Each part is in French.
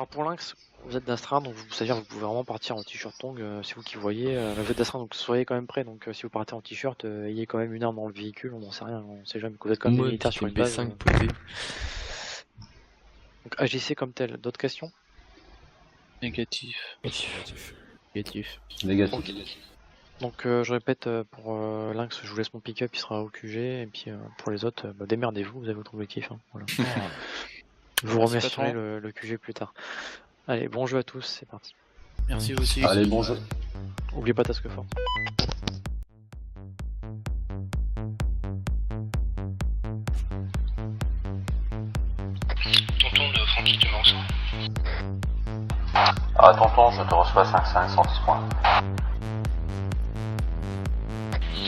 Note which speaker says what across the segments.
Speaker 1: alors pour Lynx, vous êtes d'astreinte, donc c'est-à-dire que vous pouvez vraiment partir en t-shirt tongue, c'est vous qui voyez. Vous êtes d'astreinte, donc soyez quand même prêts. Donc si vous partez en t-shirt, ayez quand même une arme dans le véhicule, on n'en sait rien, on sait jamais. Vous êtes quand même des militaires sur une base.
Speaker 2: B5 posé.
Speaker 1: Donc agissez comme tel. D'autres questions?
Speaker 3: Négatif.
Speaker 1: Donc je répète, pour Lynx, je vous laisse mon pick-up, il sera au QG, et puis pour les autres, démerdez-vous, vous avez votre objectif. Hein, voilà. Je vous remercierai le QG plus tard. Allez, bon jeu à tous, c'est parti.
Speaker 3: Merci aussi.
Speaker 4: Allez, bon jeu.
Speaker 1: Oubliez pas Task Force.
Speaker 5: Tonton de Francky te lance.
Speaker 4: Ah, tonton, je te reçois 5-5, 110 points.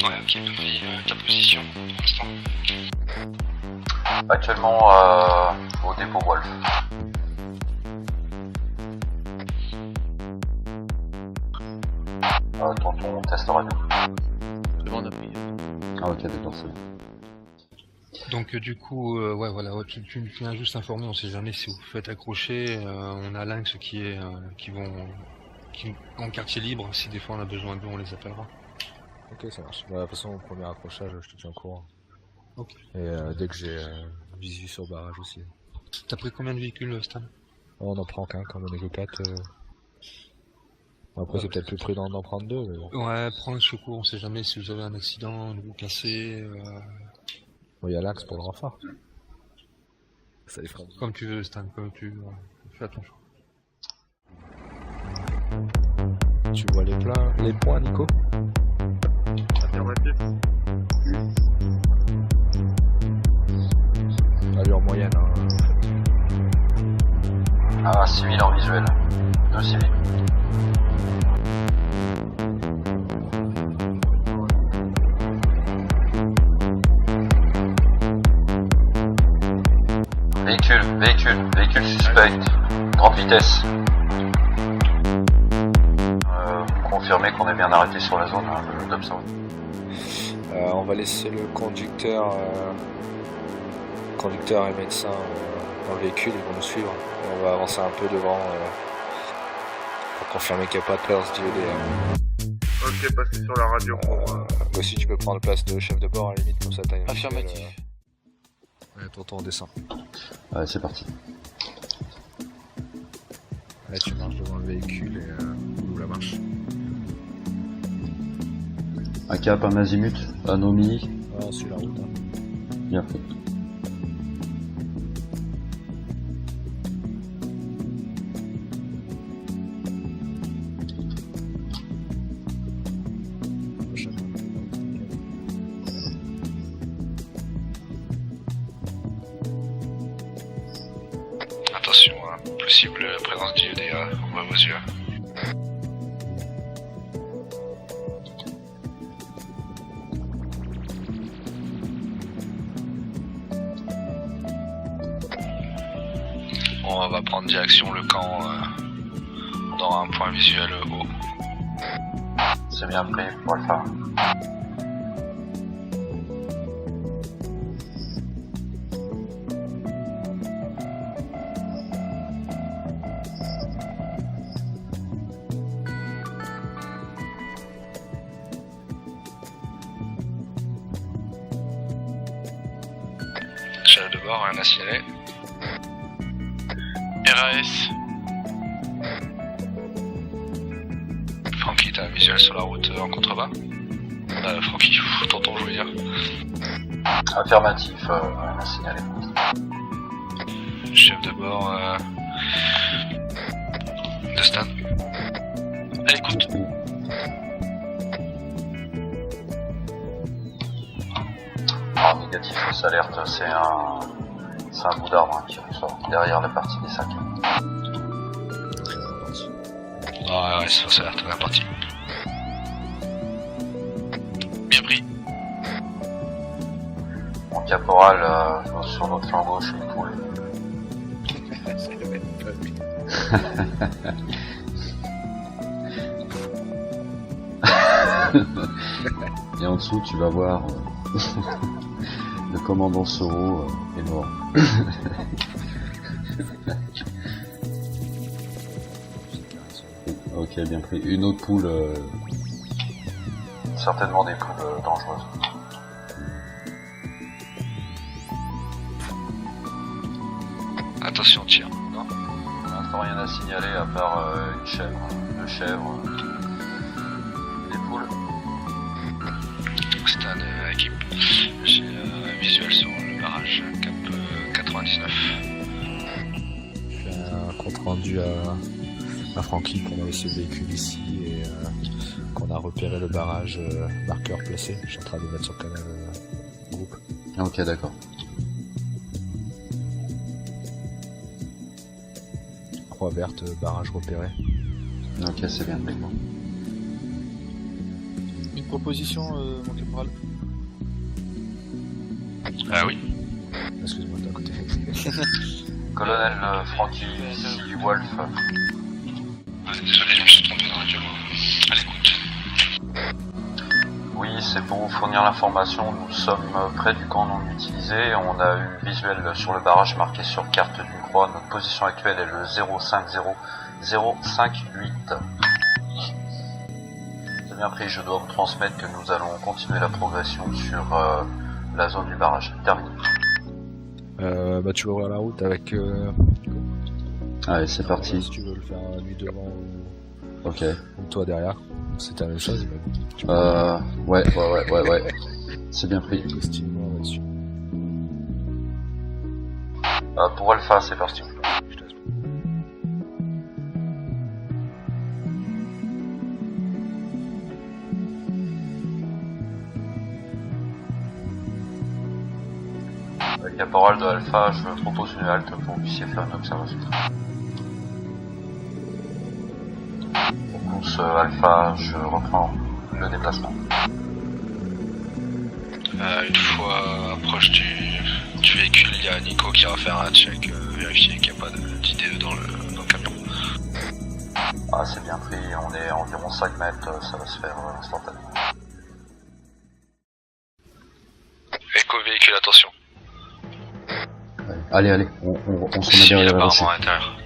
Speaker 5: Ouais, ok, vas-y, ta position pour l'instant.
Speaker 4: Actuellement, au dépôt Wolf. Tonton, test radio.
Speaker 3: C'est bon, on a pris.
Speaker 4: Ah, ok, d'accord, c'est bon.
Speaker 6: Donc du coup, ouais, voilà, tu viens juste informer, on sait jamais si vous vous faites accrocher. On a Lynx qui vont en quartier libre. Si des fois on a besoin d'eux, on les appellera.
Speaker 7: Ok, ça marche. Bah, de toute façon, au premier accrochage, je te tiens au courant.
Speaker 6: Ok.
Speaker 7: Et dès que j'ai visu sur le barrage aussi.
Speaker 6: T'as pris combien de véhicules, Stan?
Speaker 7: On en prend qu'un, comme on est que 4. Après, c'est peut-être plus prudent d'en prendre 2. Mais bon.
Speaker 6: Ouais, prends le secours, on sait jamais si vous avez un accident, vous cassez.
Speaker 7: Bon, il y a l'axe pour le renfort. Ça les fera.
Speaker 6: Comme tu veux, Stan, comme tu veux. Fais attention.
Speaker 7: Tu vois les points, Nico?
Speaker 8: Affirmatif.
Speaker 7: Allure moyenne, hein, en fait.
Speaker 4: Ah, civil en visuel. 2 civils. Véhicule suspect. Grande vitesse. Vous confirmez qu'on est bien arrêté sur la zone d'Obson.
Speaker 7: On va laisser le conducteur et médecin dans le véhicule, ils vont nous suivre. Et on va avancer un peu devant pour confirmer qu'il n'y a pas de place d'IED.
Speaker 8: Ok, passez sur la radio pour...
Speaker 7: Aussi, tu peux prendre place de chef de bord à la limite, comme ça t'as une
Speaker 3: Affirmatif.
Speaker 7: Ouais, tonton, on descend.
Speaker 4: Ouais, c'est parti.
Speaker 7: Là, tu marches devant le véhicule et on ouvre la marche.
Speaker 4: Un cap, un azimut, anomie.
Speaker 7: Ah, on suit la route. Hein.
Speaker 4: Bien fait.
Speaker 5: Attention, possible présence d'IEDA, on voit vos yeux. Bon, on va prendre direction le camp. On aura un point visuel haut.
Speaker 4: C'est bien pris pour le faire.
Speaker 5: Chef de bord, rien à signaler. RAS. Francky, t'as un visuel sur la route en contrebas? Francky, tonton, je veux dire.
Speaker 4: Affirmatif, rien à signaler.
Speaker 5: Chef de bord de Stan. À l'écoute.
Speaker 4: En négatif, fausse alerte, c'est un bout d'arbre qui ressort derrière la partie des sacs.
Speaker 5: Ah ouais, c'est fausse alerte, on est parti. Bien pris.
Speaker 4: Mon caporal, sur notre flanc gauche, une poule. Et en dessous, tu vas voir le commandant Soro est mort. Ok, bien pris. Une autre poule. Certainement des poules dangereuses.
Speaker 5: Attention, tir. Non.
Speaker 4: Pour l'instant, rien à signaler à part une chèvre, deux chèvres, des poules.
Speaker 5: C'est un équipe. J'ai un visuel sur le barrage cap 99.
Speaker 7: Je fais un compte rendu à Francky qu'on a laissé le véhicule ici et qu'on a repéré le barrage marqueur placé. Je suis en train de le mettre sur le canal groupe.
Speaker 4: Ok, d'accord.
Speaker 7: Croix verte, barrage repéré.
Speaker 4: Ok, c'est bien pris.
Speaker 3: Une proposition, mon caporal.
Speaker 5: Ah oui.
Speaker 7: Excuse-moi, d'un côté.
Speaker 4: Colonel Francky, ici Wolf.
Speaker 5: Désolé, je me suis trompé dans la radio. À l'écoute.
Speaker 4: Oui, c'est pour vous fournir l'information. Nous sommes près du camp non utilisé. On a eu visuel sur le barrage marqué sur carte d'une croix. Notre position actuelle est le 050058. C'est bien pris, je dois vous transmettre que nous allons continuer la progression sur la zone du barrage. Terminé.
Speaker 7: Bah tu vas ouvrir la route avec...
Speaker 4: Allez, c'est parti.
Speaker 7: Si tu veux le faire lui devant
Speaker 4: Ok.
Speaker 7: ou toi derrière, c'est la même chose. Mais bon, tu peux
Speaker 4: Ouais. C'est bien pris.
Speaker 7: estime-moi là-dessus.
Speaker 4: Pour Alpha, c'est parti.
Speaker 7: Je te laisse.
Speaker 4: Caporal de Alpha, je propose une halte pour que vous puissiez faire une observation. Pour course Alpha, je reprends le déplacement.
Speaker 5: Une fois proche du véhicule, il y a Nico qui va faire un check, vérifier qu'il n'y a pas d'IDE dans le camion.
Speaker 4: Ah, c'est bien pris, on est à environ 5 mètres, ça va se faire instantanément.
Speaker 5: Éco véhicule, attention.
Speaker 4: Allez, on se met
Speaker 5: Civil
Speaker 4: derrière le rocher.
Speaker 5: apparemment à l'intérieur.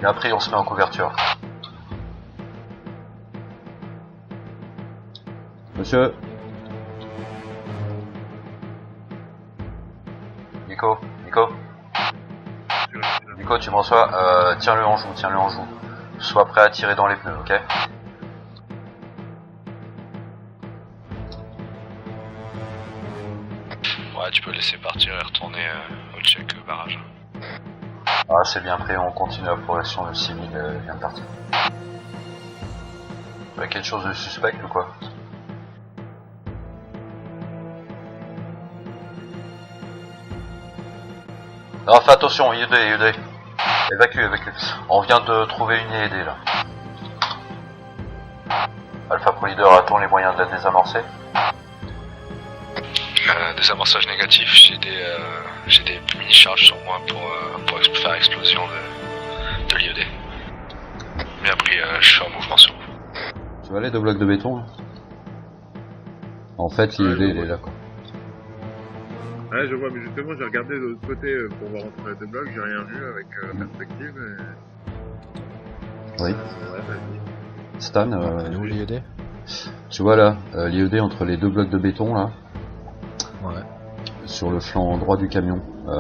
Speaker 4: Et après, on se met en couverture. Monsieur. Nico, tu me reçois, tiens-le en joue. Sois prêt à tirer dans les pneus, ok?
Speaker 5: Ouais, tu peux laisser partir et retourner au check barrage.
Speaker 4: Ah, c'est bien pris, on continue la progression, le civil vient de partir. Avec quelque chose de suspect ou quoi? Alors fais attention, IED. Évacue. On vient de trouver une IED là. Alpha Pro Leader, a-t-on les moyens de la désamorcer?
Speaker 5: Désamorçage négatif, j'ai des mini-charges sur moi pour faire explosion de l'IED. Mais après, je suis en mouvement sur vous.
Speaker 4: Tu vois les deux blocs de béton là? En fait, l'IED il est là quoi.
Speaker 8: Ouais, je vois, mais justement, j'ai regardé de l'autre côté pour voir entre les deux blocs, j'ai rien vu avec la perspective. Et...
Speaker 4: Oui.
Speaker 8: Ouais, vas-y.
Speaker 4: Stan,
Speaker 7: Où l'IED?
Speaker 4: tu vois là, l'IED entre les deux blocs de béton là,
Speaker 7: Ouais.
Speaker 4: sur le flanc droit du camion, tu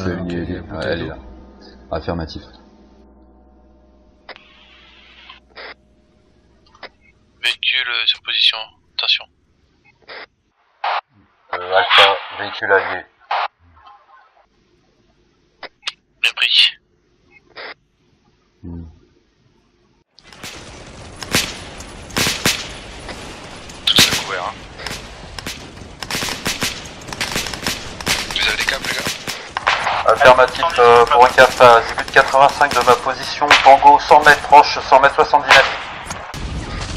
Speaker 4: as une
Speaker 7: ok,
Speaker 4: IED,
Speaker 7: ok.
Speaker 4: elle est là. Affirmatif.
Speaker 3: Véhicule sur position, attention.
Speaker 4: Alpha, véhicule allié.
Speaker 3: Bien pris.
Speaker 5: Tout ça couvert, hein. Vous avez des câbles, les gars?
Speaker 4: Affirmatif, pour un cap à zébut 85 de ma position, Tango 100 mètres proche, 100 mètres 70 mètres.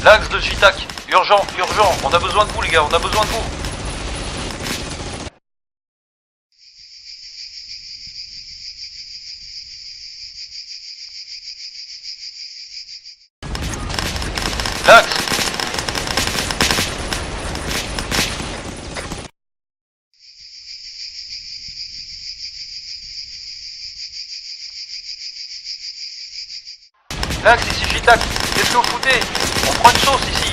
Speaker 4: L'axe de JTAC, urgent, on a besoin de vous les gars, on a besoin de vous. L'axe. L'axe, ici JTAC, qu'est-ce que vous foutez? On prend une sauce ici.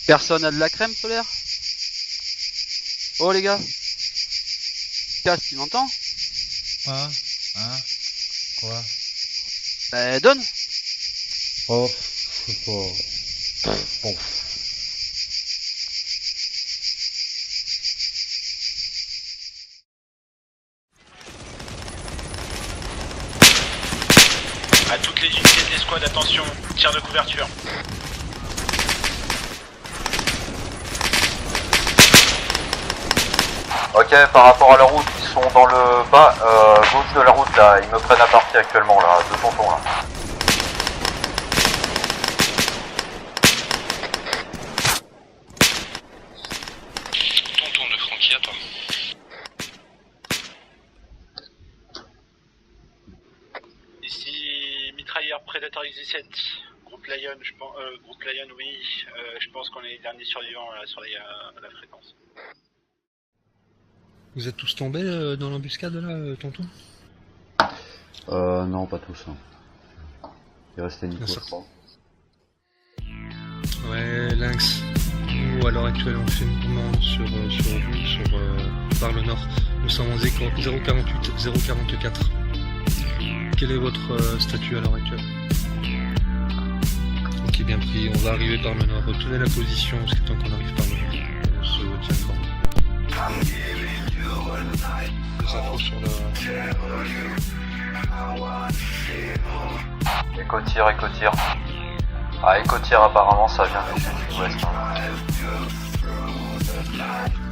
Speaker 2: Personne a de la crème solaire? Oh les gars. Casse, tu m'entends?
Speaker 9: Hein? Quoi?
Speaker 2: Bah donne.
Speaker 9: Oh, c'est pas... Bon.
Speaker 3: À toutes les unités de l'escouade, attention, tir de couverture.
Speaker 4: Ok, par rapport à la route, ils sont dans le bas, gauche de la route là, ils me prennent à partie actuellement là, de tonton là.
Speaker 5: Tonton de Francky, à toi.
Speaker 3: Ici, mitrailleur Predator X-17, groupe Lion, groupe Lion, oui, je pense qu'on est les derniers survivants sur la fréquence.
Speaker 6: Vous êtes tous tombés dans l'embuscade là, tonton?
Speaker 10: Non, pas tous. Hein. Il restait Nico, je crois.
Speaker 6: Ouais, Lynx. Nous, à l'heure actuelle, on fait mouvement sur par le nord. Nous sommes en 048, 044. Quel est votre statut à l'heure actuelle? Ok, bien pris. On va arriver par le nord. Retenez la position jusqu'à temps qu'on arrive par le nord. On se tient informé. Des infos sur le...
Speaker 4: Éco-tir. Ah, éco-tir apparemment ça vient du sud-ouest.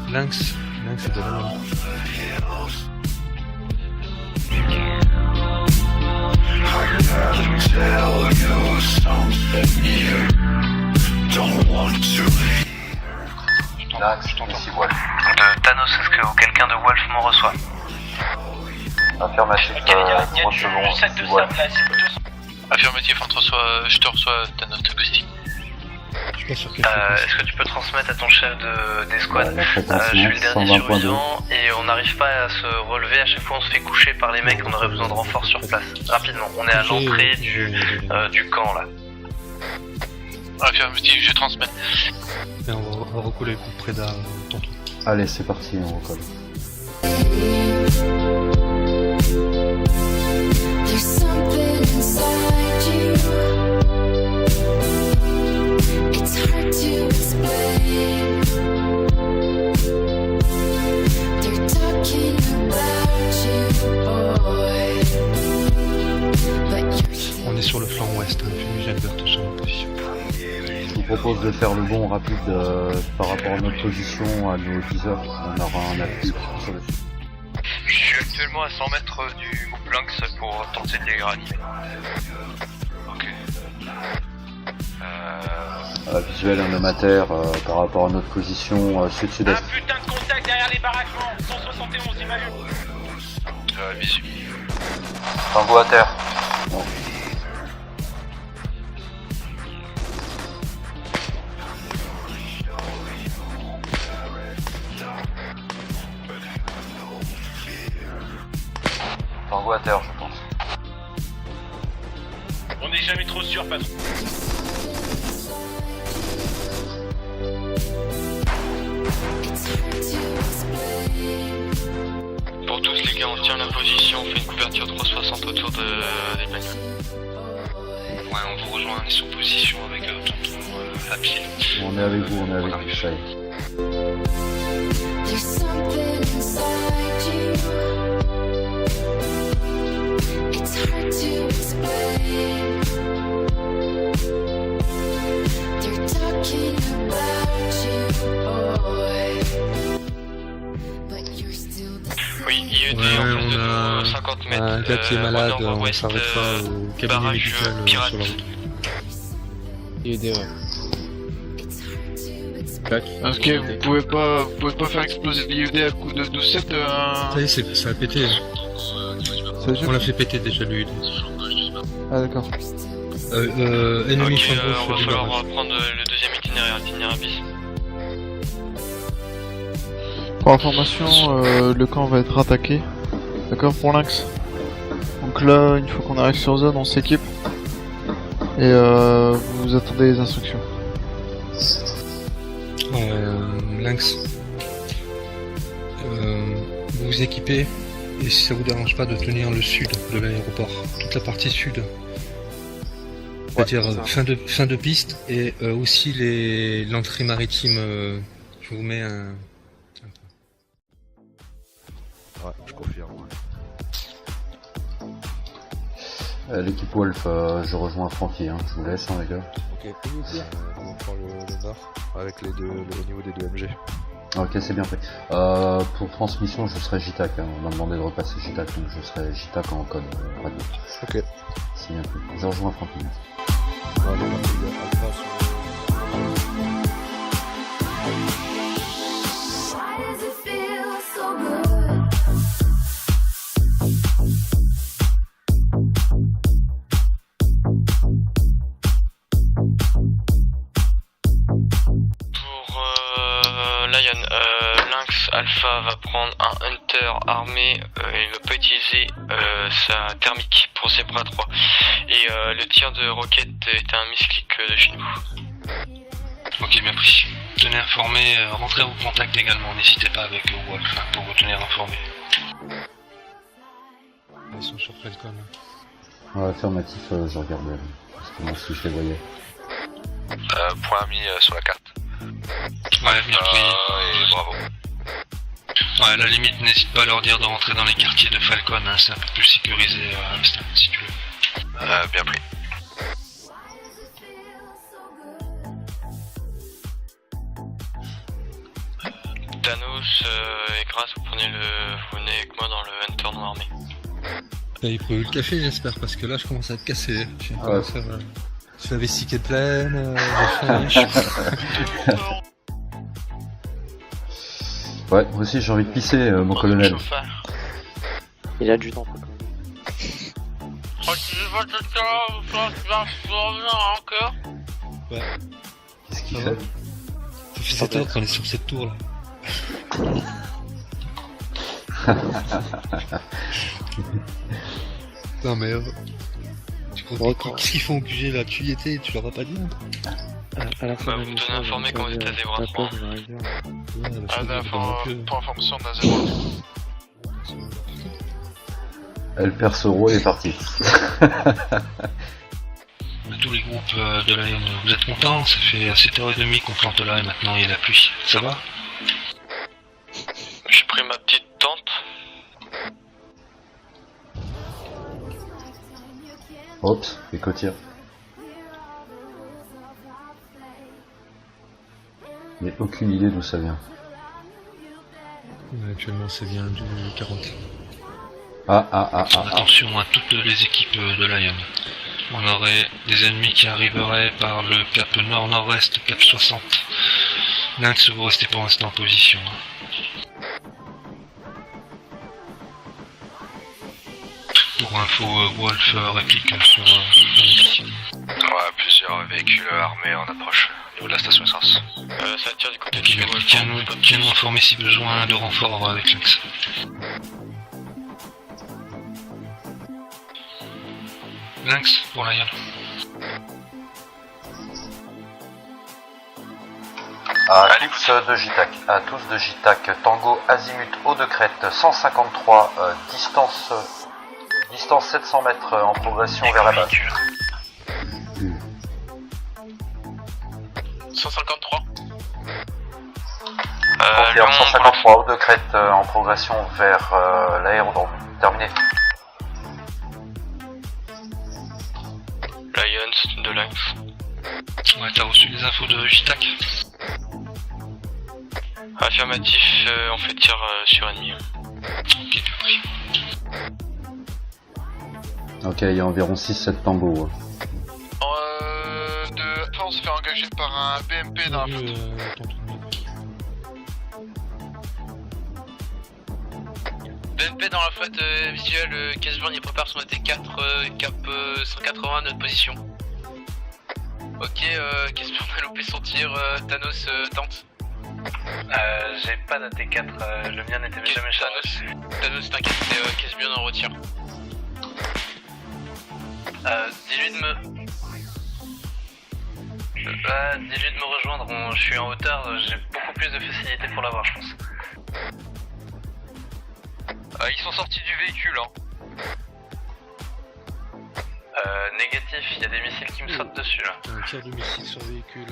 Speaker 6: Lynx est de là.
Speaker 4: Lynx, ici Wolf.
Speaker 5: Thanos, est-ce que quelqu'un de Wolf m'en reçoit?
Speaker 4: Affirmatif, recevons ici Wolf.
Speaker 3: Affirmatif, je te reçois, Thanos Augustin.
Speaker 5: Est-ce que tu peux transmettre à ton chef d'escouade? Je suis le dernier survivant et on n'arrive pas à se relever, à chaque fois on se fait coucher par les mecs, on aurait besoin de renfort sur place. Rapidement, on est à l'entrée du camp là.
Speaker 3: Affirmatif, je transmets.
Speaker 6: Et on va recoller le coup de Préda, tonton.
Speaker 10: Allez, c'est parti, on recolle.
Speaker 11: There's something inside you. It's hard to explain. They're talking about you, boy. But you're
Speaker 6: On est sur le flanc ouest, fumigène verte sur notre position.
Speaker 10: Je vous propose de faire le bond rapide par rapport à notre position à nos 10 heures. On aura un appui sur le sud.
Speaker 5: Je suis actuellement à 100 mètres du groupe Lynx pour tenter de les réanimer. Ok.
Speaker 10: Visuel en amateur par rapport à notre position sud-sud-est.
Speaker 3: Un putain de contact derrière les baraquements, 171, imagine.
Speaker 5: Visu.
Speaker 4: Tango à terre.
Speaker 10: Bon.
Speaker 4: Tango à terre, je pense.
Speaker 3: On n'est jamais trop sûr, patron.
Speaker 5: Pour tous les gars, on tient la position, on fait une couverture 360 autour des bagnoles. Ouais, on vous rejoint, on est sur position avec tonton à pied.
Speaker 10: On est avec vous, ça y est.
Speaker 11: There's something inside you. It's hard to explain. They're talking about you, boy. But you're still the same.
Speaker 5: Oui, IED
Speaker 6: Ouais,
Speaker 5: en face de
Speaker 6: on a
Speaker 5: nous, 50 mètres.
Speaker 6: un gars qui est malade, on
Speaker 5: nord-ouest,
Speaker 6: s'arrêtera au cabinet
Speaker 5: barrage
Speaker 6: médical
Speaker 5: pirate.
Speaker 6: sur la route.
Speaker 1: IED, ouais.
Speaker 11: It's hard to explain.
Speaker 3: Ok, vous pouvez pas faire exploser l'IED à coup de 12-7
Speaker 6: Ça y est, ça a pété. On l'a fait péter déjà lui.
Speaker 1: Ah d'accord.
Speaker 6: Ennemi
Speaker 5: Ok,
Speaker 6: champ
Speaker 5: on va
Speaker 6: gauche du
Speaker 5: falloir
Speaker 6: barrage.
Speaker 5: prendre le deuxième itinéraire bis.
Speaker 12: Pour information, le camp va être attaqué. D'accord pour Lynx. Donc là, une fois qu'on arrive sur zone, on s'équipe. Et vous attendez les instructions.
Speaker 6: Lynx. Vous vous équipez, et si ça vous dérange pas de tenir le sud de l'aéroport, toute la partie sud. C'est-à-dire fin de piste, et aussi l'entrée maritime, je vous mets un...
Speaker 7: Ouais, je confirme.
Speaker 10: L'équipe Wolf, je rejoins Francky, hein. Je vous laisse, hein, les gars.
Speaker 7: Ok, on prend le nord avec les deux, au niveau des deux MG.
Speaker 10: Ok, c'est bien fait. Pour transmission, je serai JTAC, hein. On m'a demandé de repasser JTAC, donc je serai JTAC en code radio.
Speaker 7: Ok.
Speaker 10: C'est bien fait. Je rejoins Francky.
Speaker 11: Why does it feel so good?
Speaker 5: Pour Lion, Lynx Alpha va prendre un Hunter armé, il ne va pas utiliser sa thermique pour ses bras droits. Et le tir de roquette est un misclick de chez nous.
Speaker 6: Ok, bien pris. Tenez informé, rentrez au contact également, n'hésitez pas avec Wolf pour vous tenir informé. Ils sont sur Falcon.
Speaker 10: Ouais, affirmatif, je regardais, parce que moi aussi je les voyais.
Speaker 13: Point mis sur la carte.
Speaker 6: Ouais, bien pris.
Speaker 13: Et bravo.
Speaker 6: Ouais, à la limite, n'hésite pas à leur dire de rentrer dans les quartiers de Falcon, hein, c'est un peu plus sécurisé, si tu veux.
Speaker 13: Bien pris.
Speaker 5: Thanos et Grace, vous venez avec moi dans le Hunter non armé.
Speaker 6: T'as eu le café, j'espère, parce que là je commence à te casser.
Speaker 10: Ouais.
Speaker 7: Tu la vessie qui est pleine,
Speaker 10: Ouais, moi aussi j'ai envie de pisser, mon colonel.
Speaker 1: Il a du temps.
Speaker 6: Ouais.
Speaker 10: Qu'est-ce qu'il fait?
Speaker 6: Ça fait 7 heures qu'on est sur cette tour là. Non mais tu crois qu'est-ce qu'ils font au QG là? Tu y étais, tu leur as pas dit?
Speaker 1: À la fin
Speaker 5: vous me tenez informé quand vous êtes à Zebra 3.
Speaker 13: Pour information, on a 0.
Speaker 10: El Persoro est parti.
Speaker 6: Tous les groupes de la Lyon, vous êtes contents? Ça fait 7h30 qu'on plante là et maintenant il y a la pluie. Ça va?
Speaker 5: J'ai pris ma petite tente.
Speaker 10: Oups, écoutire. J'ai aucune idée d'où ça vient.
Speaker 6: Actuellement ça vient du 40.
Speaker 10: Attention
Speaker 6: à toutes les équipes de Lion. On aurait des ennemis qui arriveraient par le cap nord-nord-est, cap 60. Lynx, vous restez pour l'instant en position. Pour info, Wolf réplique sur
Speaker 13: Ouais, plusieurs véhicules armés en approche au niveau de la station essence.
Speaker 5: Ça tire du côté
Speaker 6: de Wolf. Tiens-nous informé si besoin de renfort avec Lynx. Lynx pour Lion.
Speaker 4: À tous de JTAC, Tango Azimut haut de crête 153, distance 700 mètres en progression vers la base.
Speaker 5: 153.
Speaker 4: Confirme 153 haut de crête en progression vers l'aérodrome. Terminé.
Speaker 5: Lions de Lynx.
Speaker 6: Ouais, t'as reçu les infos de JTAC?
Speaker 5: Affirmatif, on fait tir sur ennemi.
Speaker 6: Ok, pris.
Speaker 10: Ok, il y a environ 6-7 tangos.
Speaker 13: On se fait engager par un BMP dans la flotte.
Speaker 5: BMP dans la flotte visuelle, Casburn il prépare son AT4, cap 180 notre position. Ok, Casburn a loupé son tir, Thanos tente. J'ai pas d'AT4, le mien n'était jamais chargé. Thanos t'inquiète, Casburn en retire. Dis-lui de me rejoindre, je suis en hauteur, j'ai beaucoup plus de facilité pour l'avoir, je pense.
Speaker 13: Ils sont sortis du véhicule, hein.
Speaker 5: Négatif, il y a des missiles qui me sautent dessus là.
Speaker 6: Un tir de missile sur le véhicule.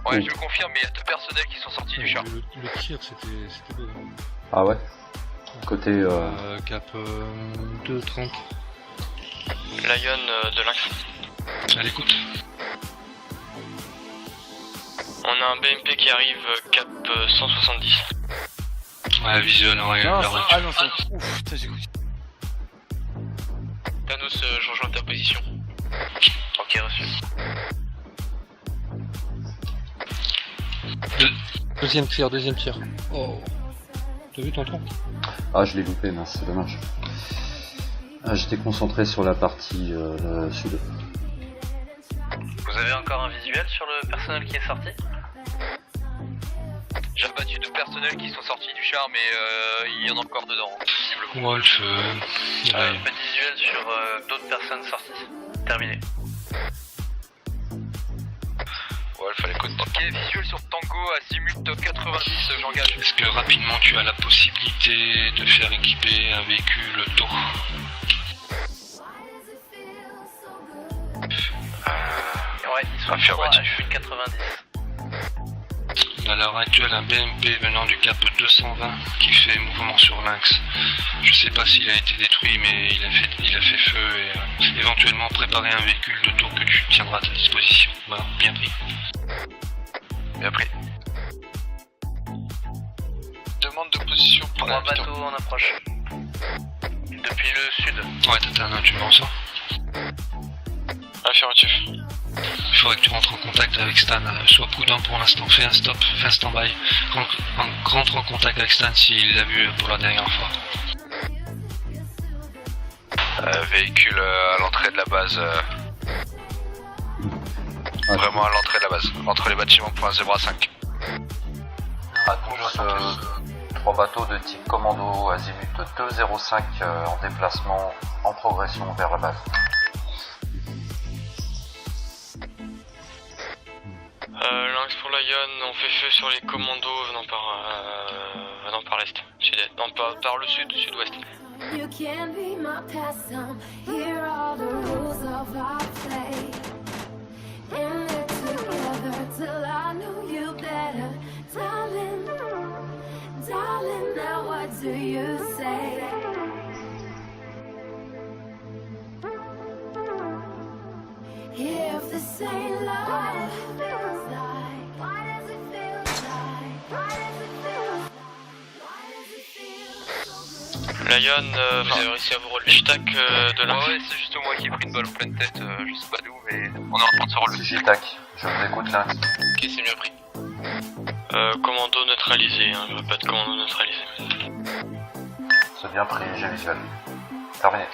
Speaker 13: Ouais, je le confirme, mais il y a 2 personnels qui sont sortis du char.
Speaker 6: Le tir, c'était beau.
Speaker 10: Ah ouais. Côté
Speaker 6: Cap 2-30.
Speaker 5: Lion de Lynx.
Speaker 6: À l'écoute.
Speaker 5: On a un BMP qui arrive cap 170.
Speaker 6: Ouais, visuel, ouais.
Speaker 1: Non, c'est ouf, putain, j'ai cru.
Speaker 5: Thanos, je rejoins ta position. Ok, reçu.
Speaker 6: Deuxième tir. Oh. T'as vu ton tronc?
Speaker 10: Ah, je l'ai loupé, mince, c'est dommage. Ah, j'étais concentré sur la partie sud.
Speaker 5: Vous avez encore un visuel sur le personnel qui est sorti?
Speaker 13: J'ai abattu 2 personnels qui sont sortis du char, mais il y en a encore dedans, visiblement.
Speaker 6: Wolf,
Speaker 5: pas de visuel sur d'autres personnes sorties. Terminé.
Speaker 13: Wolf, à l'écoute. Ok, visuel sur Tango, azimut 90, j'engage.
Speaker 6: Est-ce que rapidement tu as la possibilité de faire équiper un véhicule tôt?
Speaker 5: Ouais, ils sont 3 à 90.
Speaker 6: À l'heure actuelle, un BMP venant du cap 220 qui fait mouvement sur Lynx. Je sais pas s'il a été détruit, mais il a fait feu et éventuellement préparer un véhicule de tour que tu tiendras à ta disposition. Voilà, bien pris.
Speaker 13: Bien pris. Demande de position pour
Speaker 5: 3 bateaux en approche. Depuis le sud.
Speaker 6: Ouais, Tatan, tu me ressens?
Speaker 13: Affirmatif.
Speaker 6: Il faudrait que tu rentres en contact avec Stan. Sois prudent pour l'instant, fais un stop, fais un stand-by. Rentre en contact avec Stan s'il l'a vu pour la dernière fois.
Speaker 13: Véhicule à l'entrée de la base. Vraiment à l'entrée de la base. Entre les bâtiments pour un Zebra 5.
Speaker 4: À tous, 3 bateaux de type commando azimut 205 en déplacement, en progression vers la base.
Speaker 5: Lynx pour Lion, on fait feu sur les commandos venant par l'est, sud-est, non par le sud, sud-ouest.
Speaker 11: You can be my past time. Here are the rules of our play. In it together till I know you better. Darling, darling, now what do you say? If this ain't love, feels like, why does it feel like, why does it feel, why does it feel so good?
Speaker 5: Lion, vous avez réussi à vous relever J-Tac de Lynx.
Speaker 13: Ouais, c'est juste moi qui ai pris une balle en pleine tête, je sais pas d'où, mais on est en train de se relever.
Speaker 4: J-Tac, je vous écoute Lynx.
Speaker 5: Ok, c'est mieux pris. Commando neutralisé, hein, pas de commando neutralisé.
Speaker 4: C'est bien pris, j'ai visuel. Terminé.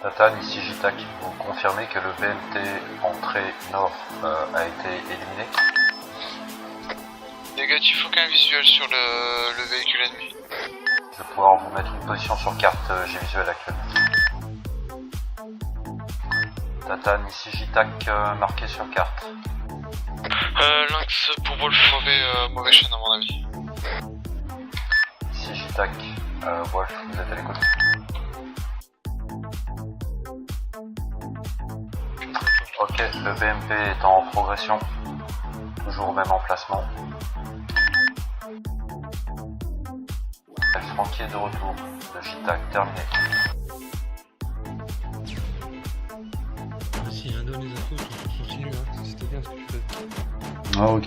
Speaker 4: Tatan, ici J-Tac, vous confirmez que le BMT entrée nord a été éliminé?
Speaker 13: Négatif, aucun visuel sur le véhicule ennemi.
Speaker 4: Je vais pouvoir vous mettre une position sur carte, j'ai visuel actuel. Tatan, ici J-Tac, marqué sur carte.
Speaker 5: Lynx pour Wolf.
Speaker 13: Mauvais chaîne à mon avis.
Speaker 4: Ici J-Tac, Wolf, vous êtes à l'écoute. Ok, le BMP est en progression, toujours au même emplacement. Francky est de retour, le J-Tac terminé.
Speaker 6: Si un donne les infos, tu continues, hein. C'était bien ce que tu faisais.
Speaker 10: Ah ok.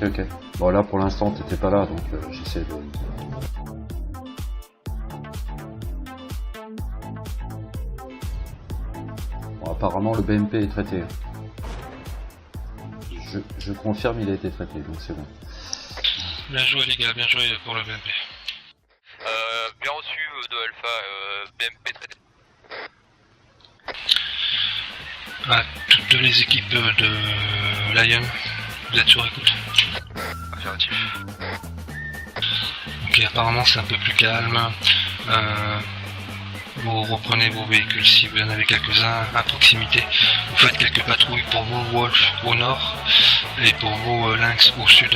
Speaker 10: Bon là pour l'instant t'étais pas là donc j'essaie de... Bon, apparemment le BMP est traité. Je confirme il a été traité donc c'est bon.
Speaker 6: Bien joué les gars, bien joué pour le BMP.
Speaker 13: Bien reçu de Alpha, BMP traité.
Speaker 6: Toutes les équipes de Lion, vous êtes sur écoute?
Speaker 13: Affirmatif.
Speaker 6: Ok, apparemment c'est un peu plus calme. Vous reprenez vos véhicules si vous en avez quelques-uns à proximité. Vous faites quelques patrouilles pour vous, Wolf, au nord, et pour vous, Lynx, au sud.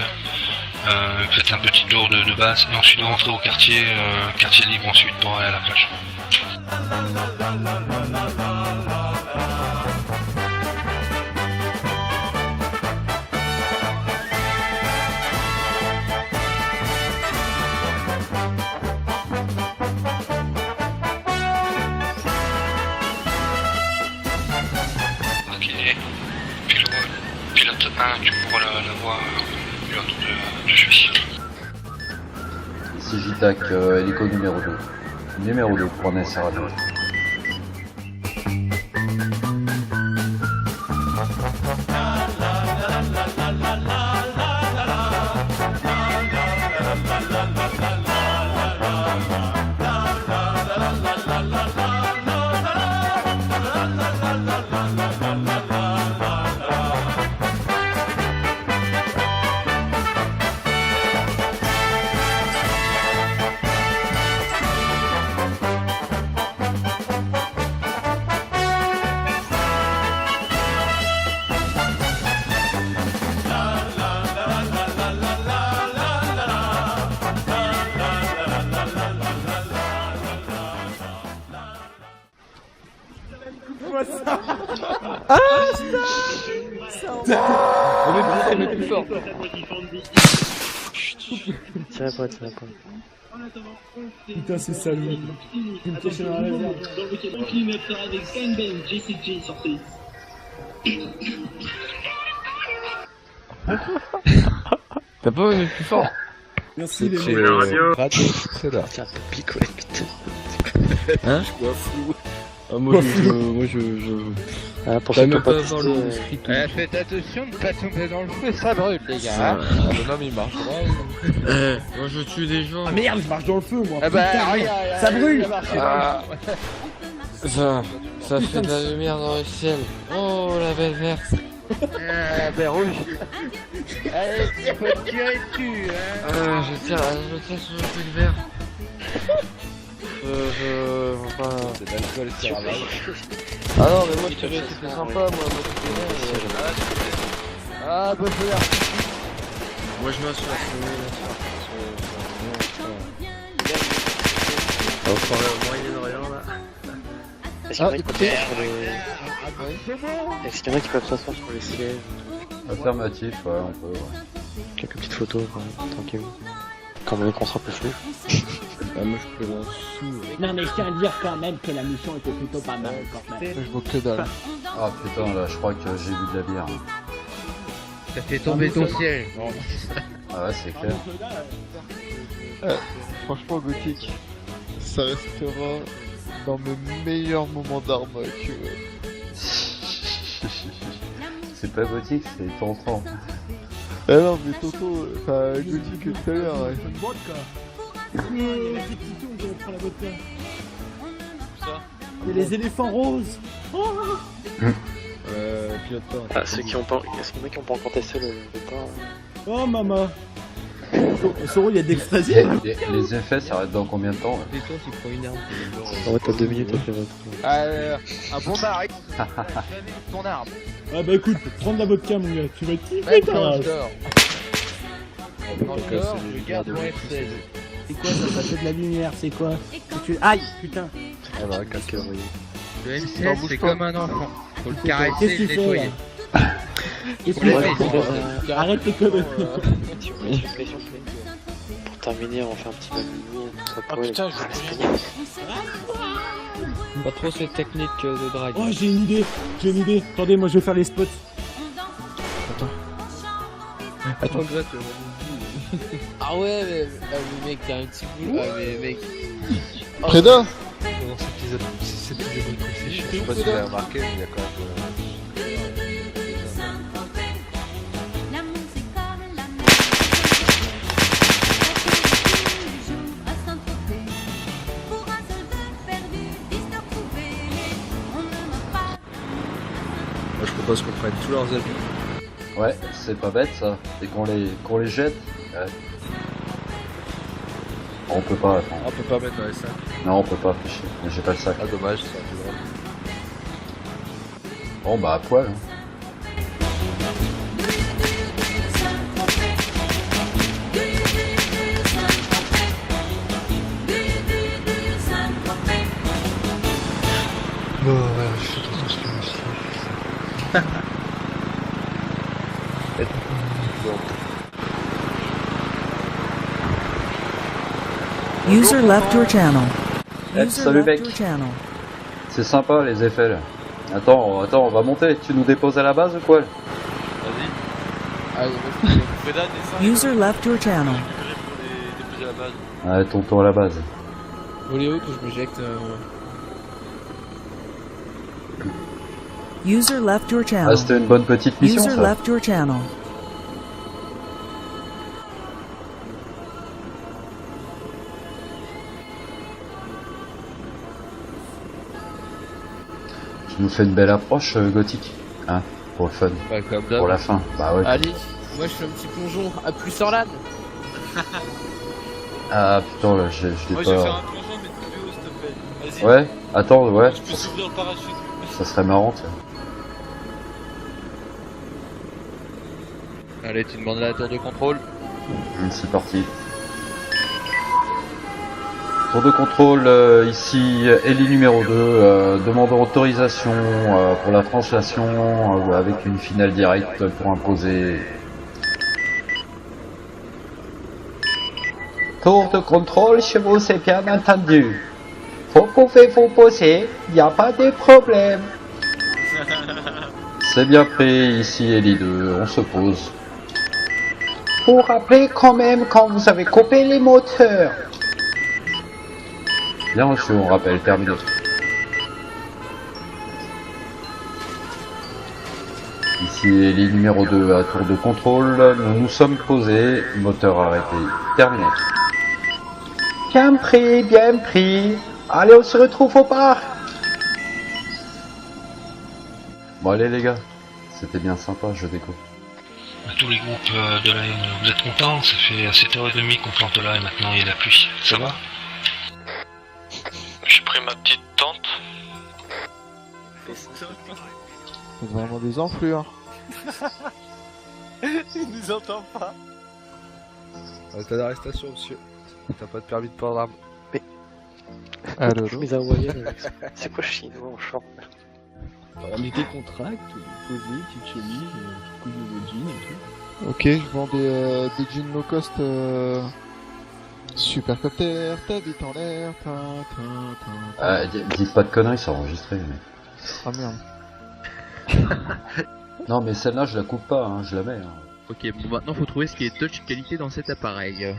Speaker 6: Faites un petit tour de base, et ensuite vous rentrez au quartier libre ensuite pour aller à la plage. Pilote 1, tu ouvres la voie pilote de celui-ci.
Speaker 10: Ici JTAC, hélico numéro 2. Numéro 2 pour un SR radio.
Speaker 1: Tirez pas.
Speaker 14: Putain, c'est ça lui. Il me cache dans la réserve.
Speaker 15: Dans le week-end, kilomètre avec Gangbang, JCG sur C.
Speaker 12: T'as pas aimé plus fort?
Speaker 14: Merci les
Speaker 12: mecs.
Speaker 1: C'est là. Tiens, pique, ouais, putain.
Speaker 12: Hein?
Speaker 1: Je vois flou.
Speaker 12: Ah, moi je...
Speaker 1: Ah, pour ceux qui ont pas
Speaker 12: avoir
Speaker 1: testé,
Speaker 12: le street.
Speaker 16: Faites attention de pas tomber dans le feu, ça brûle les gars.
Speaker 12: Le nom il marche. Moi je tue des gens.
Speaker 14: Ah merde, je marche dans le feu moi.
Speaker 16: Ah bah,
Speaker 14: putain,
Speaker 16: regarde,
Speaker 14: ça brûle.
Speaker 12: Ça fait de la lumière dans le ciel. Oh la belle verte.
Speaker 16: La belle rouge. Allez, faut te tirer dessus, hein.
Speaker 12: Je tire sur le truc vert. Enfin...
Speaker 16: C'est de l'alcool, c'est la balle.
Speaker 12: Ah non, mais moi je trouvais que c'était sympa, moi c'était bien.
Speaker 16: Ah, bah feu d'artifice.
Speaker 12: Moi je m'assois
Speaker 1: on va faire le Moyen-Orient là. Est-ce qu'il y en a qui peuvent s'asseoir sur les sièges?
Speaker 10: Affirmatif, ouais, on peut. Ouais.
Speaker 1: Quelques petites photos, quand même, tranquille. Quand même qu'on sera plus flou.
Speaker 12: Ah, moi je peux sous.
Speaker 14: Non mais je tiens à dire quand même que la mission était plutôt pas mal quand même.
Speaker 12: Je vois que dalle.
Speaker 10: Ah putain, là, je crois que j'ai bu de la bière.
Speaker 16: Ça fait tomber ton ciel.
Speaker 10: Ah ouais, c'est clair.
Speaker 12: Franchement, Gothic, ça restera dans mes meilleurs moments d'armes que...
Speaker 10: C'est pas Gothic, c'est Tonton.
Speaker 12: Ah non, mais Tonton, enfin, Gothic tout à l'heure, ouais.
Speaker 14: Il y a les petits tours, on prend la vodka. Il y a les éléphants roses.
Speaker 12: Pilote pas.
Speaker 1: Ah, ceux qui ont pas encore testé le pain.
Speaker 14: Oh maman. Soro, il y a d'extasie.
Speaker 10: Les effets, ça arrête dans combien de temps?
Speaker 16: Et toi, tu prends une arme.
Speaker 1: Ouais, t'as 2 minutes après votre.
Speaker 16: Un bon baril. Ton arme.
Speaker 14: Ah bah écoute, prends de la vodka mon gars, tu vas te kiffer ta race.
Speaker 16: Quand je dors, je garde mon F16.
Speaker 14: C'est quoi ça fait de la lumière, c'est quoi? Aïe, putain.
Speaker 1: Ah bah, casque oreiller.
Speaker 16: Le M16 c'est comme un enfant. Faut le caresser
Speaker 14: Qu'est-ce
Speaker 16: et
Speaker 14: que
Speaker 16: le
Speaker 14: tu fais
Speaker 16: nettoyer.
Speaker 14: là? Qu'est-ce que tu fais? Arrête tes conneries.
Speaker 1: Pour terminer, on va faire un petit baby.
Speaker 12: Ah putain, pas trop cette technique de drague.
Speaker 14: Oh, j'ai une idée. Attendez, moi je vais faire les spots.
Speaker 12: Attends.
Speaker 16: Ah ouais, mais mec, t'as un petit bout. Ah mais mec.
Speaker 12: Preda.
Speaker 7: Dans cet épisode, c'est chiant. Je sais pas si vous avez remarqué, mais il y a quand même... Moi je propose qu'on prenne tous leurs habits.
Speaker 10: Ouais, c'est pas bête ça. Et qu'on les jette. Ouais. On peut pas, attends.
Speaker 7: On peut pas mettre dans les sacs.
Speaker 10: Non, on peut pas, fichier. Mais j'ai pas le sac.
Speaker 7: Ah, dommage, ça plus drôle.
Speaker 10: Bon, bah, à poil. Hein.
Speaker 6: Oh, ouais, je suis trop attention aussi.
Speaker 17: User left your channel. User
Speaker 10: Salut
Speaker 17: left
Speaker 10: mec.
Speaker 17: your channel.
Speaker 10: C'est sympa les effets là. Attends, on va monter. Tu nous déposes à la base ou quoi?
Speaker 17: User left your channel.
Speaker 10: Ouais, tonton à la base.
Speaker 16: Voulez-vous que je m'éjecte
Speaker 17: User left your channel.
Speaker 10: Ah, c'était une bonne petite mission
Speaker 17: User
Speaker 10: ça.
Speaker 17: left your channel.
Speaker 10: Tu nous fais une belle approche gothique. Hein, pour le fun.
Speaker 16: Bah, comme d'hab.
Speaker 10: Pour la fin. Bah ouais.
Speaker 16: Allez, moi je fais un petit plongeon à plus en LAN.
Speaker 10: Ah putain là, je l'ai
Speaker 18: Moi
Speaker 10: pas...
Speaker 18: je vais faire un plongeon mais plus haut s'il te plaît. Vas-y.
Speaker 10: Ouais, attends, ouais.
Speaker 18: Je peux s'ouvrir le parachute.
Speaker 10: Ça serait marrant ça.
Speaker 16: Allez, tu demandes la tour de contrôle.
Speaker 10: C'est parti. Tour de contrôle, ici Ellie numéro 2, demandant autorisation pour la translation avec une finale directe pour imposer. Tour de contrôle chez vous, c'est bien entendu. Vous pouvez vous poser, il n'y a pas de problème. C'est bien pris, ici Ellie 2, on se pose. Vous rappelez quand même quand vous avez coupé les moteurs. Bien reçu, on rappelle, terminé. Ici Ellie numéro 2 à tour de contrôle, nous nous sommes posés, moteur arrêté, terminé. Bien pris, bien pris. Allez, on se retrouve au bar. Bon allez les gars, c'était bien sympa, je déco.
Speaker 6: Tous les groupes de la haine, vous êtes contents? Ça fait à 7h30 qu'on plante là et maintenant il y a la pluie. Ça va?
Speaker 13: J'ai pris ma petite tente.
Speaker 12: C'est vraiment des enflures.
Speaker 18: Il nous entend pas.
Speaker 7: T'as d'arrestation, monsieur. T'as pas de permis de port d'armes.
Speaker 12: Allô,
Speaker 1: Je les ai envoyés avec ça. C'est quoi chinois en short?
Speaker 14: On était contract, posé, petite chemise, couille de jean et tout.
Speaker 12: Ok, je vends des jeans low cost. Supercopter, ta vite en l'air,
Speaker 10: Dites pas de conneries, c'est enregistré les mecs.
Speaker 12: Ah merde.
Speaker 10: Non mais celle-là je la coupe pas, hein, je la mets. Hein.
Speaker 19: Ok, bon maintenant faut trouver ce qui est touch qualité dans cet appareil.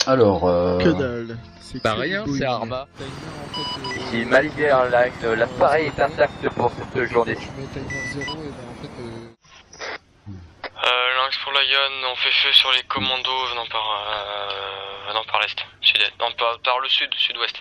Speaker 10: Alors
Speaker 19: Que dalle. C'est pas rien, c'est Arma. Ici Maliger Line, l'appareil est intact pour cette journée.
Speaker 13: Lynx pour Lion, on fait feu sur les commandos venant par l'est, par le sud-ouest.